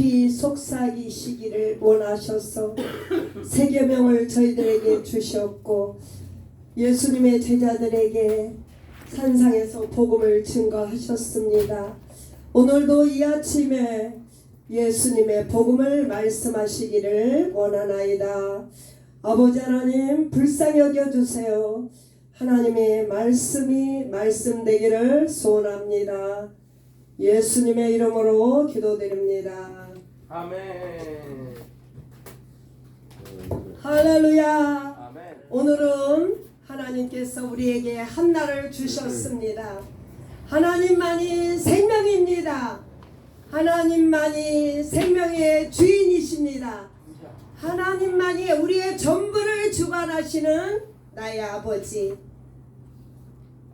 깊이 속삭이시기를 원하셔서 세 계명을 저희들에게 주셨고 예수님의 제자들에게 산상에서 복음을 증거하셨습니다. 오늘도 이 아침에 예수님의 복음을 말씀하시기를 원하나이다. 아버지 하나님 불쌍히 여겨주세요. 하나님의 말씀이 말씀되기를 소원합니다. 예수님의 이름으로 기도드립니다. 아멘. 할렐루야. 아멘. 오늘은 하나님께서 우리에게 한 날을 주셨습니다. 하나님만이 생명입니다. 하나님만이 생명의 주인이십니다. 하나님만이 우리의 전부를 주관하시는 나의 아버지.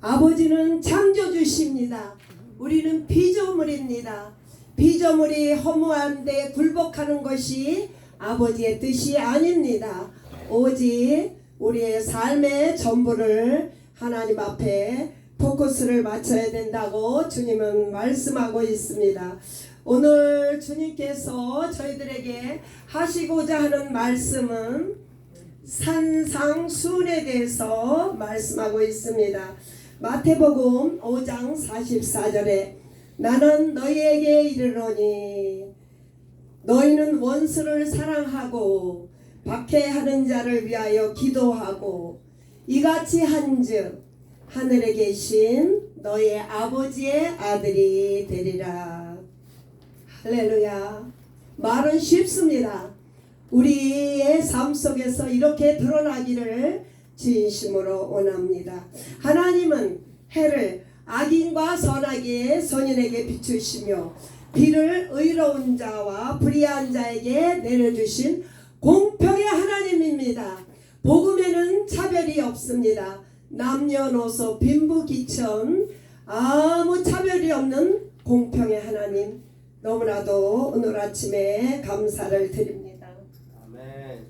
아버지는 창조주십니다. 우리는 피조물입니다. 피조물이 허무한데 굴복하는 것이 아버지의 뜻이 아닙니다. 오직 우리의 삶의 전부를 하나님 앞에 포커스를 맞춰야 된다고 주님은 말씀하고 있습니다. 오늘 주님께서 저희들에게 하시고자 하는 말씀은 산상수훈에 대해서 말씀하고 있습니다. 마태복음 5장 44절에 나는 너희에게 이르노니 너희는 원수를 사랑하고 박해하는 자를 위하여 기도하고 이같이 한즉 하늘에 계신 너희 아버지의 아들이 되리라. 할렐루야. 말은 쉽습니다. 우리의 삶 속에서 이렇게 드러나기를 진심으로 원합니다. 하나님은 해를 악인과 선악의 선인에게 비추시며 비를 의로운 자와 불의한 자에게 내려주신 공평의 하나님입니다. 복음에는 차별이 없습니다. 남녀노소 빈부귀천 아무 차별이 없는 공평의 하나님, 너무나도 오늘 아침에 감사를 드립니다. 아멘.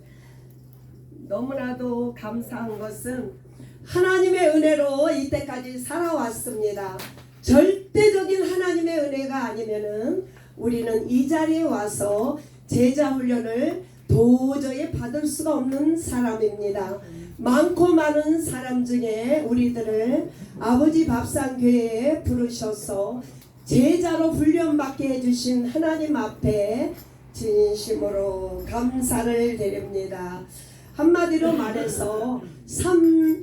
너무나도 감사한 것은 하나님의 은혜로 이때까지 살아왔습니다. 절대적인 하나님의 은혜가 아니면은 우리는 이 자리에 와서 제자 훈련을 도저히 받을 수가 없는 사람입니다. 많고 많은 사람 중에 우리들을 아버지 밥상교회에 부르셔서 제자로 훈련받게 해주신 하나님 앞에 진심으로 감사를 드립니다. 한마디로 말해서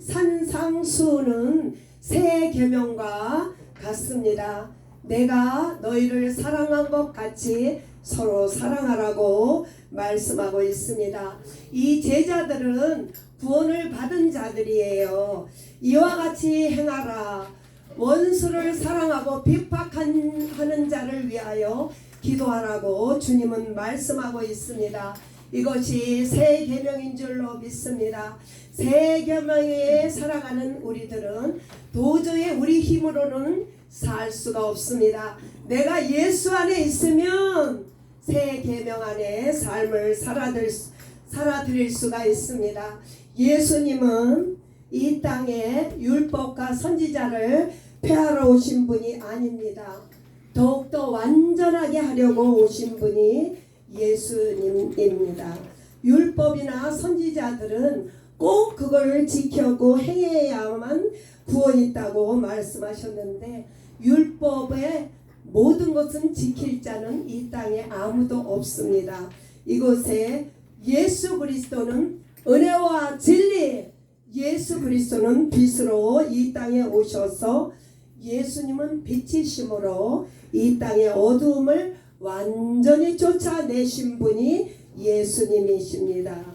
산상수훈은 새 계명과 같습니다. 내가 너희를 사랑한 것 같이 서로 사랑하라고 말씀하고 있습니다. 이 제자들은 구원을 받은 자들이에요. 이와 같이 행하라. 원수를 사랑하고 비박하는 자를 위하여 기도하라고 주님은 말씀하고 있습니다. 이것이 새 계명인 줄로 믿습니다. 새 계명에 살아가는 우리들은 도저히 우리 힘으로는 살 수가 없습니다. 내가 예수 안에 있으면 새 계명 안에 삶을 살아드릴 수가 있습니다. 예수님은 이 땅에 율법과 선지자를 폐하러 오신 분이 아닙니다. 더욱더 완전하게 하려고 오신 분이 예수님입니다. 율법이나 선지자들은 꼭 그걸 지켜고 행해야만 구원이 있다고 말씀하셨는데 율법의 모든 것은 지킬 자는 이 땅에 아무도 없습니다. 이곳에 예수 그리스도는 은혜와 진리, 예수 그리스도는 빛으로 이 땅에 오셔서 예수님은 빛이심으로 이 땅의 어두움을 완전히 쫓아내신 분이 예수님이십니다.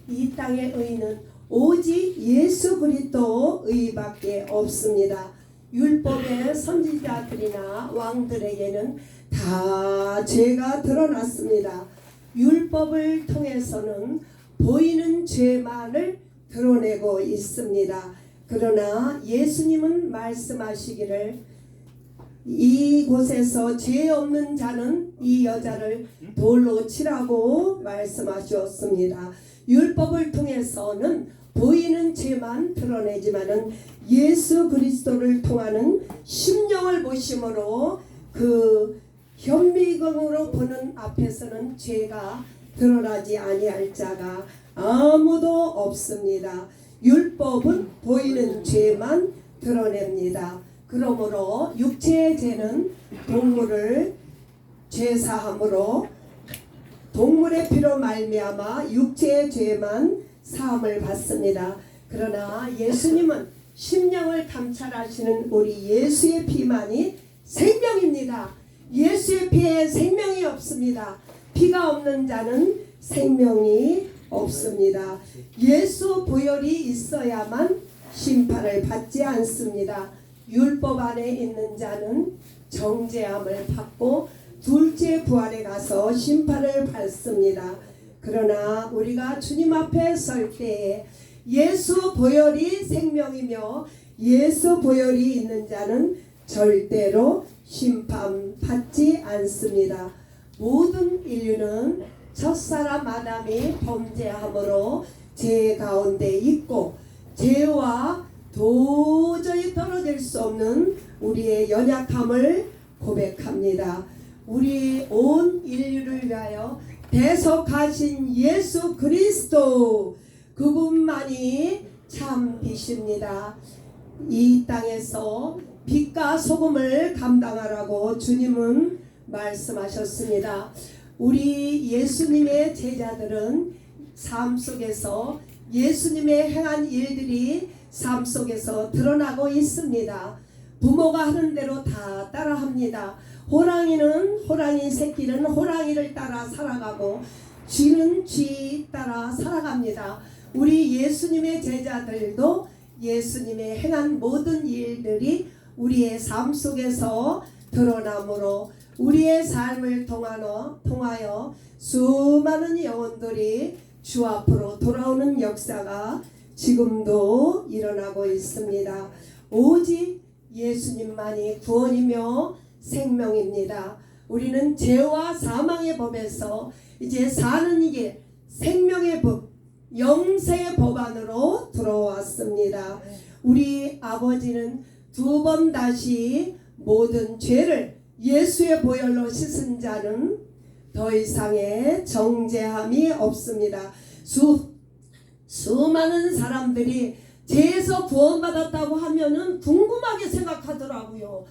이 땅의 의는 오직 예수 그리스도 의밖에 없습니다. 율법의 선지자들이나 왕들에게는 다 죄가 드러났습니다. 율법을 통해서는 보이는 죄만을 드러내고 있습니다. 그러나 예수님은 말씀하시기를 이곳에서 죄 없는 자는 이 여자를 돌로 치라고 말씀하셨습니다. 율법을 통해서는 보이는 죄만 드러내지만은 예수 그리스도를 통하는 심령을 보심으로 그 현미경으로 보는 앞에서는 죄가 드러나지 아니할 자가 아무도 없습니다. 율법은 보이는 죄만 드러냅니다. 그러므로 육체의 죄는 동물을 죄사함으로 동물의 피로 말미암아 육체의 죄만 사함을 받습니다. 그러나 예수님은 심령을 감찰하시는 우리 예수의 피만이 생명입니다. 예수의 피에 생명이 없습니다. 피가 없는 자는 생명이 없습니다. 예수 보혈이 있어야만 심판을 받지 않습니다. 율법 안에 있는 자는 정죄함을 받고 둘째 부활에 가서 심판을 받습니다. 그러나 우리가 주님 앞에 설 때에 예수 보혈이 생명이며 예수 보혈이 있는 자는 절대로 심판받지 않습니다. 모든 인류는 첫사람 아담이 범죄함으로 죄 가운데 있고 죄와 도저히 떨어질 수 없는 우리의 연약함을 고백합니다. 우리 온 인류를 위하여 대속하신 예수 그리스도 그분만이 참 빛입니다. 이 땅에서 빛과 소금을 감당하라고 주님은 말씀하셨습니다. 우리 예수님의 제자들은 삶 속에서 예수님의 행한 일들이 삶 속에서 드러나고 있습니다. 부모가 하는 대로 다 따라합니다. 호랑이는 호랑이 새끼는 호랑이를 따라 살아가고 쥐는 쥐 따라 살아갑니다. 우리 예수님의 제자들도 예수님의 행한 모든 일들이 우리의 삶 속에서 드러나므로 우리의 삶을 통하여 수많은 영혼들이 주 앞으로 돌아오는 역사가 지금도 일어나고 있습니다. 오직 예수님만이 구원이며 생명입니다. 우리는 죄와 사망의 법에서 이제 사는 길, 생명의 법, 영생의 법 안으로 들어왔습니다. 우리 아버지는 두 번 다시 모든 죄를 예수의 보혈로 씻은 자는 더 이상의 정죄함이 없습니다. 수많은 사람들이 죄에서 구원받았다고 하면은 궁금하게 생각하더라고요.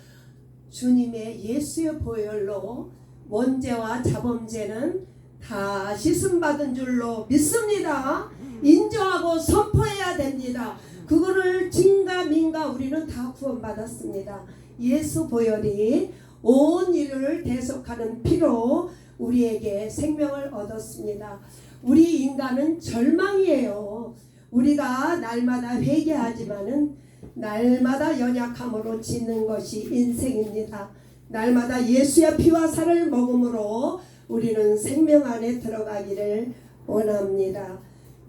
주님의 예수의 보혈로 원죄와 자범죄는 다 씻음받은 줄로 믿습니다. 인정하고 선포해야 됩니다. 그거를 진가민가 우리는 다 구원받았습니다. 예수 보혈이 온 인류를 대속하는 피로 우리에게 생명을 얻었습니다. 우리 인간은 절망이에요. 우리가 날마다 회개하지만은 날마다 연약함으로 짓는 것이 인생입니다. 날마다 예수의 피와 살을 먹음으로 우리는 생명 안에 들어가기를 원합니다.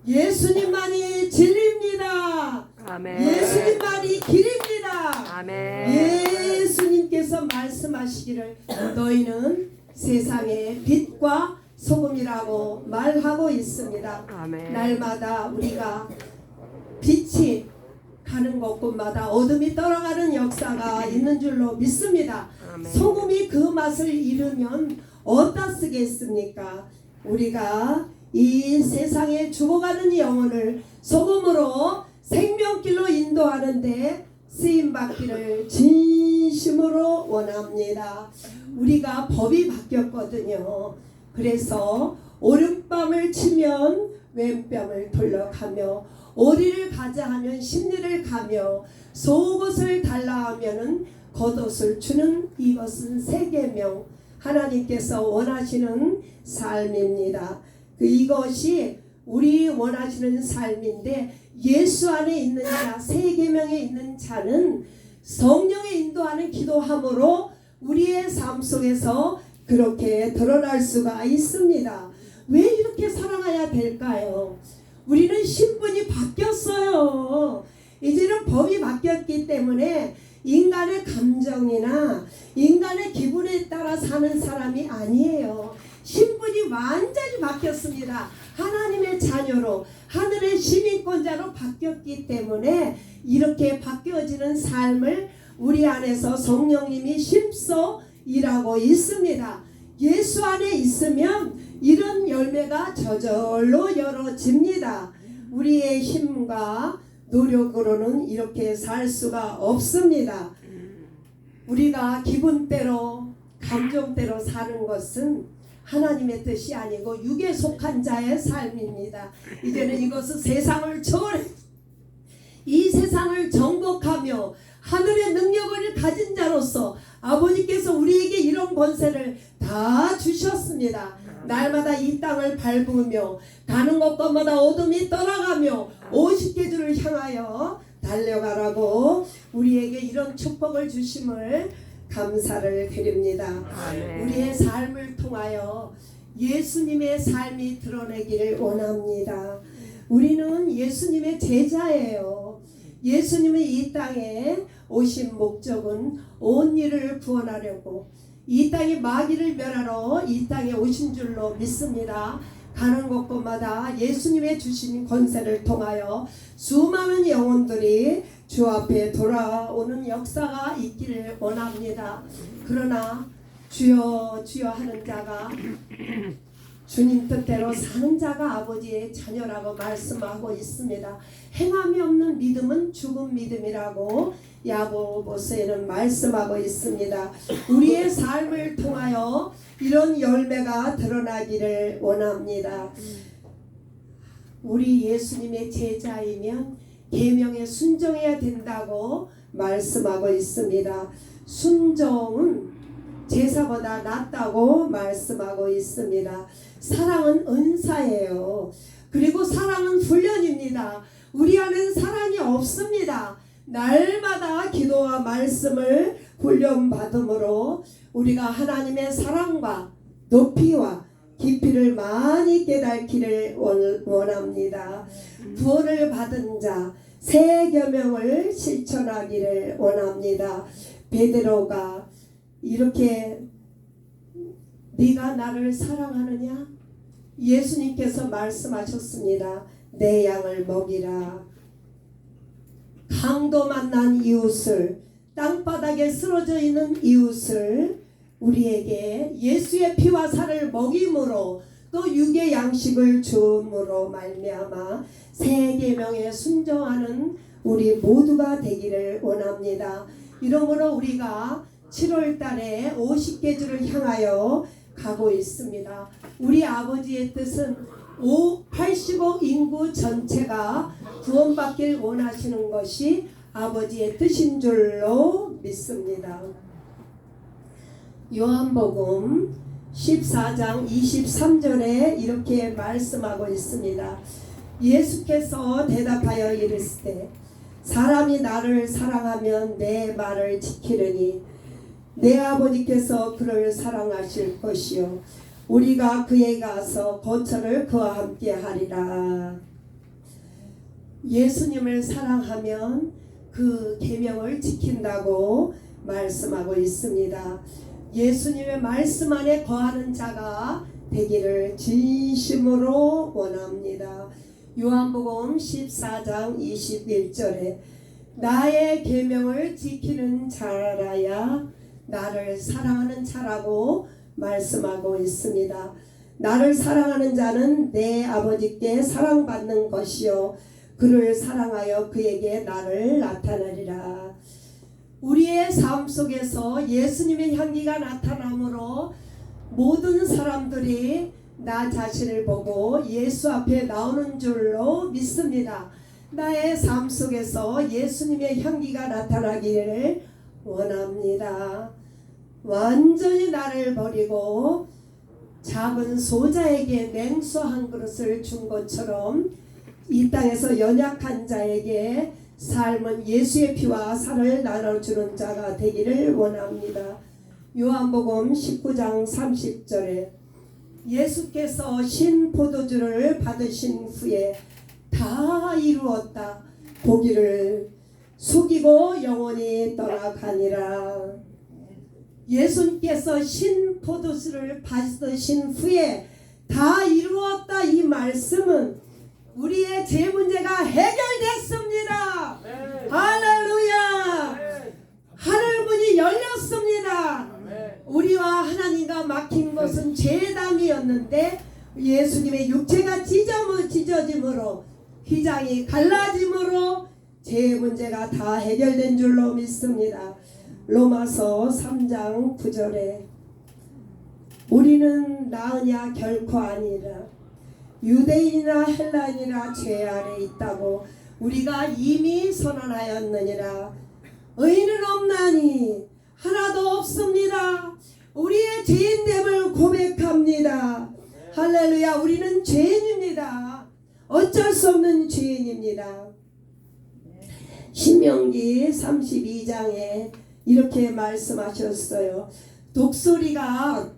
예수님만이 진리입니다. 아멘. 예수님만이 길입니다. 아멘. 예수님께서 말씀하시기를 너희는 세상의 빛과 소금이라고 말하고 있습니다. 아멘. 날마다 우리가 빛이 가는 곳곳마다 어둠이 떨어가는 역사가 있는 줄로 믿습니다. 아멘. 소금이 그 맛을 잃으면 어디다 쓰겠습니까? 우리가 이 세상에 죽어가는 영혼을 소금으로 생명길로 인도하는데 쓰임받기를 진심으로 원합니다. 우리가 법이 바뀌었거든요. 그래서 오른뺨을 치면 왼뺨을 돌려가며 오리를 가자 하면 십리를 가며 속옷을 달라 하면은 겉옷을 주는 이것은 세계명 하나님께서 원하시는 삶입니다. 이것이 우리 원하시는 삶인데 예수 안에 있는 자, 세계명에 있는 자는 성령의 인도하는 기도함으로 우리의 삶 속에서 그렇게 드러날 수가 있습니다. 왜 이렇게 살아가야 될까요? 우리는 신분이 바뀌었어요. 이제는 법이 바뀌었기 때문에 인간의 감정이나 인간의 기분에 따라 사는 사람이 아니에요. 신분이 완전히 바뀌었습니다. 하나님의 자녀로 하늘의 시민권자로 바뀌었기 때문에 이렇게 바뀌어지는 삶을 우리 안에서 성령님이 힘써 일하고 있습니다. 예수 안에 있으면 이런 열매가 저절로 열어집니다. 우리의 힘과 노력으로는 이렇게 살 수가 없습니다. 우리가 기분대로 감정대로 사는 것은 하나님의 뜻이 아니고 육에 속한 자의 삶입니다. 이제는 이것은 세상을 초월해 이 세상을 정복하며 하늘의 능력을 가진 자로서 아버지께서 우리에게 이런 권세를 다 주셨습니다. 날마다 이 땅을 밟으며 가는 곳마다 어둠이 떠나가며 50계주를 향하여 달려가라고 우리에게 이런 축복을 주심을 감사를 드립니다. 우리의 삶을 통하여 예수님의 삶이 드러내기를 원합니다. 우리는 예수님의 제자예요. 예수님이 이 땅에 오신 목적은 온 일을 구원하려고 이 땅의 마귀를 멸하러 이 땅에 오신 줄로 믿습니다. 가는 곳곳마다 예수님의 주신 권세를 통하여 수많은 영혼들이 주 앞에 돌아오는 역사가 있기를 원합니다. 그러나 주여 주여 하는 자가 주님 뜻대로 사는 자가 아버지의 자녀라고 말씀하고 있습니다. 행함이 없는 믿음은 죽은 믿음이라고 야고보서에는 말씀하고 있습니다. 우리의 삶을 통하여 이런 열매가 드러나기를 원합니다. 우리 예수님의 제자이면 계명에 순종해야 된다고 말씀하고 있습니다. 순종은 제사보다 낫다고 말씀하고 있습니다. 사랑은 은사예요. 그리고 사랑은 훈련입니다. 우리 안에는 사랑이 없습니다. 날마다 기도와 말씀을 훈련받음으로 우리가 하나님의 사랑과 높이와 깊이를 많이 깨닫기를 원합니다. 구원을 받은 자 새 계명을 실천하기를 원합니다. 베드로가 이렇게 네가 나를 사랑하느냐? 예수님께서 말씀하셨습니다. 내 양을 먹이라. 강도 만난 이웃을 땅바닥에 쓰러져 있는 이웃을 우리에게 예수의 피와 살을 먹임으로 또 육의 양식을 주음으로 말미암아 새 계명에 순종하는 우리 모두가 되기를 원합니다. 이러므로 우리가 7월 달에 50계주를 향하여 가고 있습니다. 우리 아버지의 뜻은 80억 인구 전체가 구원받길 원하시는 것이 아버지의 뜻인 줄로 믿습니다. 요한복음 14장 23절에 이렇게 말씀하고 있습니다. 예수께서 대답하여 이르시되 사람이 나를 사랑하면 내 말을 지키려니 내 아버지께서 그를 사랑하실 것이요 우리가 그에 가서 거처를 그와 함께 하리라. 예수님을 사랑하면 그 계명을 지킨다고 말씀하고 있습니다. 예수님의 말씀 안에 거하는 자가 되기를 진심으로 원합니다. 요한복음 14장 21절에 나의 계명을 지키는 자라야 나를 사랑하는 자라고 말씀하고 있습니다. 나를 사랑하는 자는 내 아버지께 사랑받는 것이요 그를 사랑하여 그에게 나를 나타내리라. 우리의 삶 속에서 예수님의 향기가 나타나므로 모든 사람들이 나 자신을 보고 예수 앞에 나오는 줄로 믿습니다. 나의 삶 속에서 예수님의 향기가 나타나기를 원합니다. 완전히 나를 버리고 작은 소자에게 냉수 한 그릇을 준 것처럼 이 땅에서 연약한 자에게 삶은 예수의 피와 살을 나눠주는 자가 되기를 원합니다. 요한복음 19장 30절에 예수께서 신포도주를 받으신 후에 다 이루었다 고기를 숙이고 영원히 떠나가니라. 예수님께서 신포도주를 받으신 후에 다 이루었다 이 말씀은 우리의 죄 문제가 해결됐습니다. 네. 할렐루야. 네. 하늘문이 열렸습니다. 네. 우리와 하나님과 막힌 것은 죄담이었는데 예수님의 육체가 찢어짐으로 휘장이 갈라짐으로 죄 문제가 다 해결된 줄로 믿습니다. 로마서 3장 9절에 우리는 나으냐 결코 아니라 유대인이나 헬라인이나 죄 아래 있다고 우리가 이미 선언하였느니라. 의인은 없나니 하나도 없습니다. 우리의 죄인됨을 고백합니다. 할렐루야. 우리는 죄인입니다. 어쩔 수 없는 죄인입니다. 신명기 32장에 이렇게 말씀하셨어요. 독수리가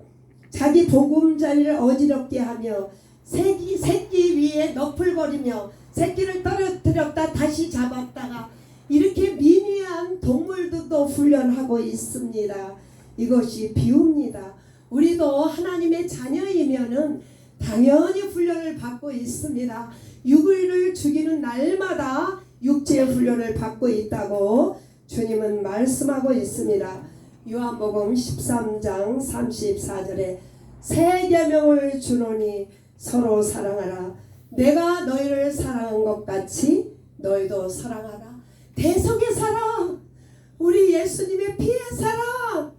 자기 보금자리를 어지럽게 하며 새끼 위에 너풀거리며 새끼를 떨어뜨렸다 다시 잡았다가 이렇게 미미한 동물들도 훈련하고 있습니다. 이것이 비유입니다. 우리도 하나님의 자녀이면은 당연히 훈련을 받고 있습니다. 육을 죽이는 날마다 육체의 훈련을 받고 있다고 주님은 말씀하고 있습니다. 요한복음 13장 34절에 새 계명을 주노니 서로 사랑하라. 내가 너희를 사랑한 것 같이 너희도 사랑하라. 대속의 사랑, 우리 예수님의 피의 사랑,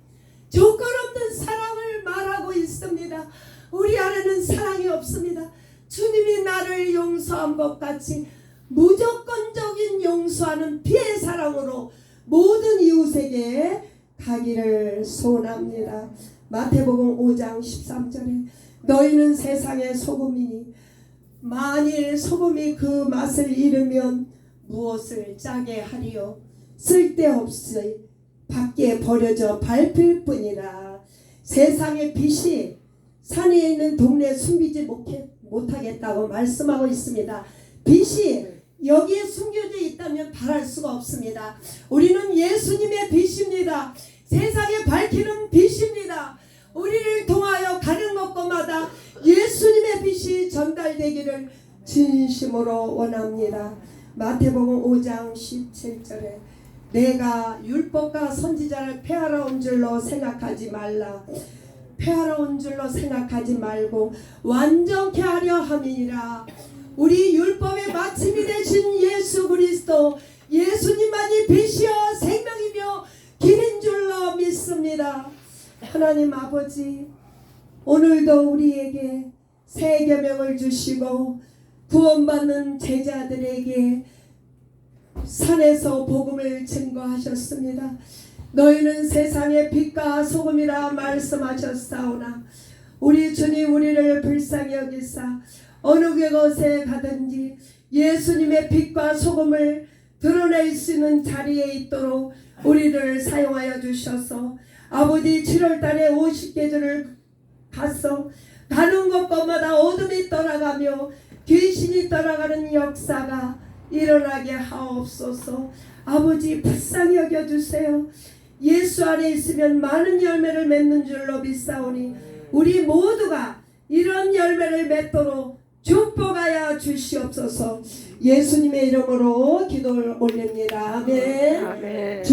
조건 없는 사랑을 말하고 있습니다. 우리 안에는 사랑이 없습니다. 주님이 나를 용서한 것 같이 무조건적인 용서하는 피의 사랑으로 모든 이웃에게 가기를 소원합니다. 마태복음 5장 13절에 너희는 세상의 소금이니 만일 소금이 그 맛을 잃으면 무엇을 짜게 하리요. 쓸데없이 밖에 버려져 밟힐 뿐이라. 세상의 빛이 산에 있는 동네에 숨기지 못하겠다고 말씀하고 있습니다. 빛이 여기에 숨겨져 있다면 바랄 수가 없습니다. 우리는 예수님의 빛입니다. 세상에 밝히는 빛입니다. 우리를 통하여 가는 곳곳마다 예수님의 빛이 전달되기를 진심으로 원합니다. 마태복음 5장 17절에 내가 율법과 선지자를 폐하러 온 줄로 생각하지 말라. 폐하러 온 줄로 생각하지 말고 완전케 하려 함이니라. 우리 율법의 마침이 되신 예수 그리스도, 예수님만이 빛이요 생명이며 길인 줄로 믿습니다. 하나님 아버지, 오늘도 우리에게 새 계명을 주시고 구원받는 제자들에게 산에서 복음을 증거하셨습니다. 너희는 세상의 빛과 소금이라 말씀하셨사오나 우리 주님 우리를 불쌍히 여기사 어느 곳에 가든지 예수님의 빛과 소금을 드러낼 수 있는 자리에 있도록 우리를 사용하여 주셔서 아버지 7월달에 50계절을 갔어 가는 곳곳마다 어둠이 떠나가며 귀신이 떠나가는 역사가 일어나게 하옵소서. 아버지 불쌍히 여겨주세요. 예수 안에 있으면 많은 열매를 맺는 줄로 믿사오니 우리 모두가 이런 열매를 맺도록 축복하여 주시옵소서. 예수님의 이름으로 기도를 올립니다. 아멘.